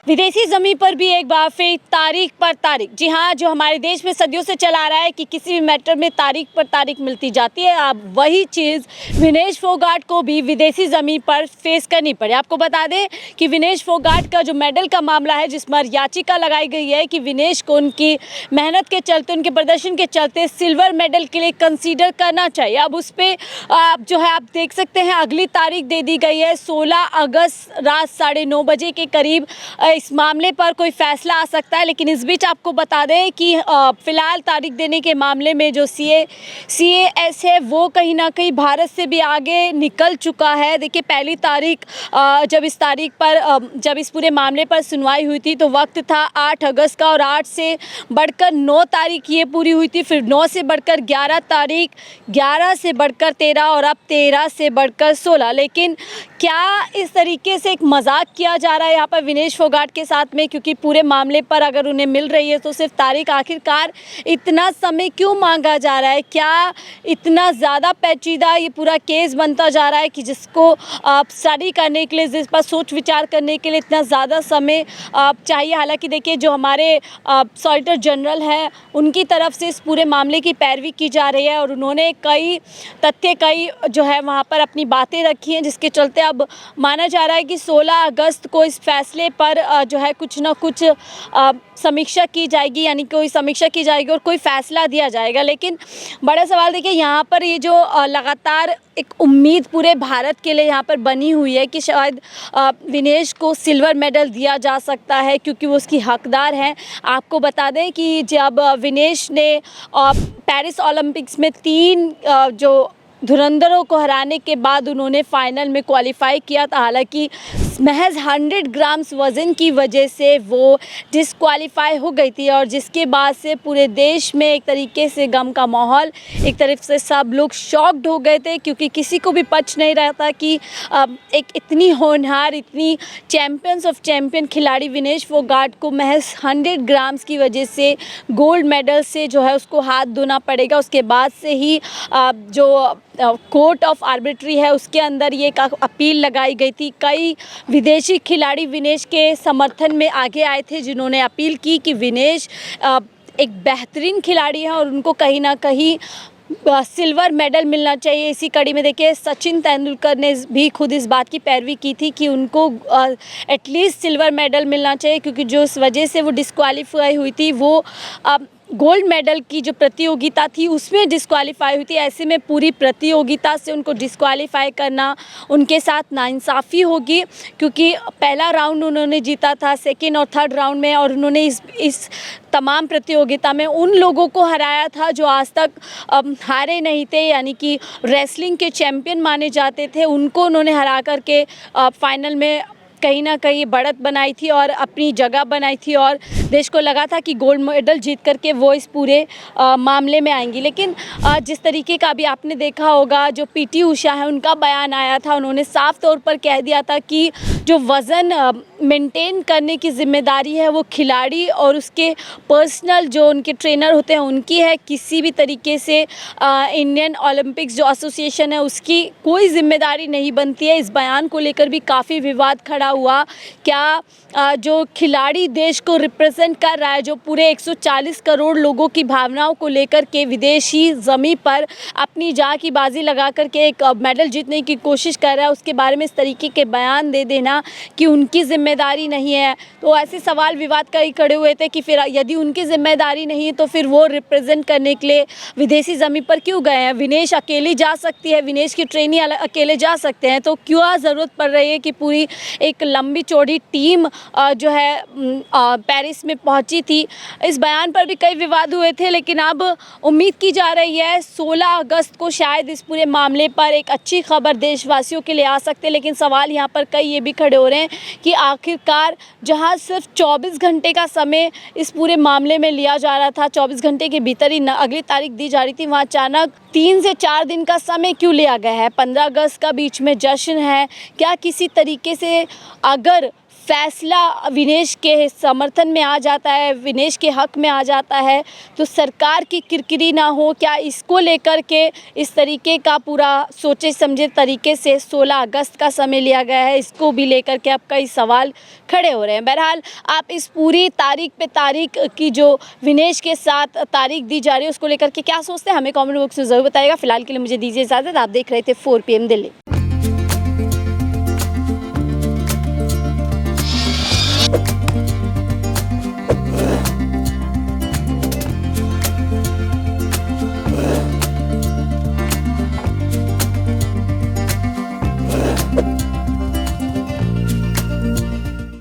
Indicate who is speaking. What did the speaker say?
Speaker 1: विदेशी ज़मीं पर भी एक बार फिर तारीख पर तारीख। जी हाँ, जो हमारे देश में सदियों से चला आ रहा है कि किसी भी मैटर में तारीख पर तारीख मिलती जाती है, अब वही चीज़ विनेश फोगाट को भी विदेशी ज़मीं पर फेस करनी पड़ी। आपको बता दें कि विनेश फोगाट का जो मेडल का मामला है, जिस पर याचिका लगाई गई है कि विनेश को उनकी मेहनत के चलते, उनके प्रदर्शन के चलते सिल्वर मेडल के लिए कंसीडर करना चाहिए। अब उस पर जो है आप देख सकते हैं अगली तारीख दे दी गई है 16 अगस्त रात 9:30 बजे के करीब इस मामले पर कोई फैसला आ सकता है। लेकिन इस बीच आपको बता दें कि फिलहाल तारीख देने के मामले में जो CAS है वो कहीं ना कहीं भारत से भी आगे निकल चुका है। देखिए, पहली तारीख जब इस तारीख पर जब इस पूरे मामले पर सुनवाई हुई थी तो वक्त था 8 अगस्त का, और 8 से बढ़कर 9 तारीख ये पूरी हुई थी। फिर 9 से बढ़कर 11 तारीख, 11 से बढ़कर 13 और अब 13 से बढ़कर 16। लेकिन क्या इस तरीके से एक मजाक किया जा रहा है यहाँ पर विनेश फोगाट के साथ में? क्योंकि पूरे मामले पर अगर उन्हें मिल रही है तो सिर्फ तारीख, आखिरकार इतना समय क्यों मांगा जा रहा है? क्या इतना ज़्यादा पेचीदा ये पूरा केस बनता जा रहा है कि जिसको स्टडी करने के लिए, जिस पर सोच विचार करने के लिए इतना ज़्यादा समय चाहिए? हालांकि देखिए, जो हमारे सॉलिसिटर जनरल हैं उनकी तरफ से इस पूरे मामले की पैरवी की जा रही है और उन्होंने कई जो है वहाँ पर अपनी बातें रखी हैं, जिसके चलते अब माना जा रहा है कि 16 अगस्त को इस फैसले पर जो है कुछ ना कुछ समीक्षा की जाएगी, यानी कोई समीक्षा की जाएगी और कोई फैसला दिया जाएगा। लेकिन बड़ा सवाल देखिए, यहाँ पर ये जो लगातार एक उम्मीद पूरे भारत के लिए यहाँ पर बनी हुई है कि शायद विनेश को सिल्वर मेडल दिया जा सकता है क्योंकि वो उसकी हकदार हैं। आपको बता दें कि जब विनेश ने पेरिस ओलंपिक्स में 3 जो धुरंधरों को हराने के बाद उन्होंने फाइनल में क्वालिफाई किया था, हालांकि महज 100 ग्राम्स वज़न की वजह से वो डिस्क्वालीफाई हो गई थी और जिसके बाद से पूरे देश में एक तरीके से गम का माहौल, एक तरफ से सब लोग शॉक्ड हो गए थे क्योंकि किसी को भी पच नहीं रहा था कि एक इतनी होनहार, इतनी चैम्पियंस ऑफ चैम्पियन खिलाड़ी विनेश फोगाट को महज 100 ग्राम्स की वजह से गोल्ड मेडल से जो है उसको हाथ धोना पड़ेगा। उसके बाद से ही जो कोर्ट ऑफ आर्बिट्री है उसके अंदर ये एक अपील लगाई गई थी। कई विदेशी खिलाड़ी विनेश के समर्थन में आगे आए थे जिन्होंने अपील की कि विनेश एक बेहतरीन खिलाड़ी है और उनको कहीं ना कहीं सिल्वर मेडल मिलना चाहिए। इसी कड़ी में देखिए, सचिन तेंदुलकर ने भी खुद इस बात की पैरवी की थी कि उनको एटलीस्ट सिल्वर मेडल मिलना चाहिए क्योंकि जो इस वजह से वो डिस्क्वालीफाई हुई थी वो गोल्ड मेडल की जो प्रतियोगिता थी उसमें डिस्क्वालीफाई हुई थी। ऐसे में पूरी प्रतियोगिता से उनको डिस्क्वालीफाई करना उनके साथ नाइंसाफ़ी होगी क्योंकि पहला राउंड उन्होंने जीता था, सेकेंड और थर्ड राउंड में, और उन्होंने इस तमाम प्रतियोगिता में उन लोगों को हराया था जो आज तक हारे नहीं थे, यानी कि रेसलिंग के चैम्पियन माने जाते थे। उनको उन्होंने हरा करके फाइनल में कहीं ना कहीं बढ़त बनाई थी और अपनी जगह बनाई थी और देश को लगा था कि गोल्ड मेडल जीत करके वो इस पूरे मामले में आएंगी। लेकिन जिस तरीके का अभी आपने देखा होगा, जो PT उषा है उनका बयान आया था, उन्होंने साफ तौर पर कह दिया था कि जो वज़न मेंटेन करने की जिम्मेदारी है वो खिलाड़ी और उसके पर्सनल जो उनके ट्रेनर होते हैं उनकी है। किसी भी तरीके से इंडियन ओलंपिक्स जो एसोसिएशन है उसकी कोई जिम्मेदारी नहीं बनती है। इस बयान को लेकर भी काफ़ी विवाद खड़ा हुआ। क्या जो खिलाड़ी देश को रिप्रेजेंट कर रहा है, जो पूरे 140 करोड़ लोगों की भावनाओं को लेकर के विदेशी ज़मीं पर अपनी जान की बाजी लगा करके एक मेडल जीतने की कोशिश कर रहा है, उसके बारे में इस तरीके के बयान दे देना कि उनकी जिम्मेदारी नहीं है, तो ऐसे सवाल विवाद कई खड़े हुए थे कि फिर यदि उनकी जिम्मेदारी नहीं है तो फिर वो रिप्रेजेंट करने के लिए विदेशी ज़मीं पर क्यों गए हैं? विनेश अकेली जा सकती है, विनेश की ट्रेनी अकेले जा सकते हैं, तो क्यों ज़रूरत पड़ रही है कि पूरी एक लंबी चौड़ी टीम जो है पेरिस में पहुंची थी? इस बयान पर भी कई विवाद हुए थे, लेकिन अब उम्मीद की जा रही है 16 अगस्त को शायद इस पूरे मामले पर एक अच्छी खबर देशवासियों के लिए आ सकती है। लेकिन सवाल यहाँ पर कई ये भी खड़े हो रहे हैं कि आखिरकार जहाँ सिर्फ 24 घंटे का समय इस पूरे मामले में लिया जा रहा था, 24 घंटे के भीतर ही अगली तारीख दी जा रही थी, वहाँ अचानक 3 से 4 दिन का समय क्यों लिया गया है? 15 अगस्त का बीच में जश्न है। क्या किसी तरीके से अगर फैसला विनेश के समर्थन में आ जाता है, विनेश के हक में आ जाता है, तो सरकार की किरकिरी ना हो, क्या इसको लेकर के इस तरीके का पूरा सोचे समझे तरीके से 16 अगस्त का समय लिया गया है, इसको भी लेकर के अब कई सवाल खड़े हो रहे हैं। बहरहाल आप इस पूरी तारीख पे तारीख की जो विनेश के साथ तारीख दी जा रही है उसको लेकर के क्या सोचते हैं, हमें कमेंट बॉक्स में ज़रूर बताइएगा। फिलहाल के लिए मुझे दीजिए इजाज़त। आप देख रहे थे 4 PM दिल्ली।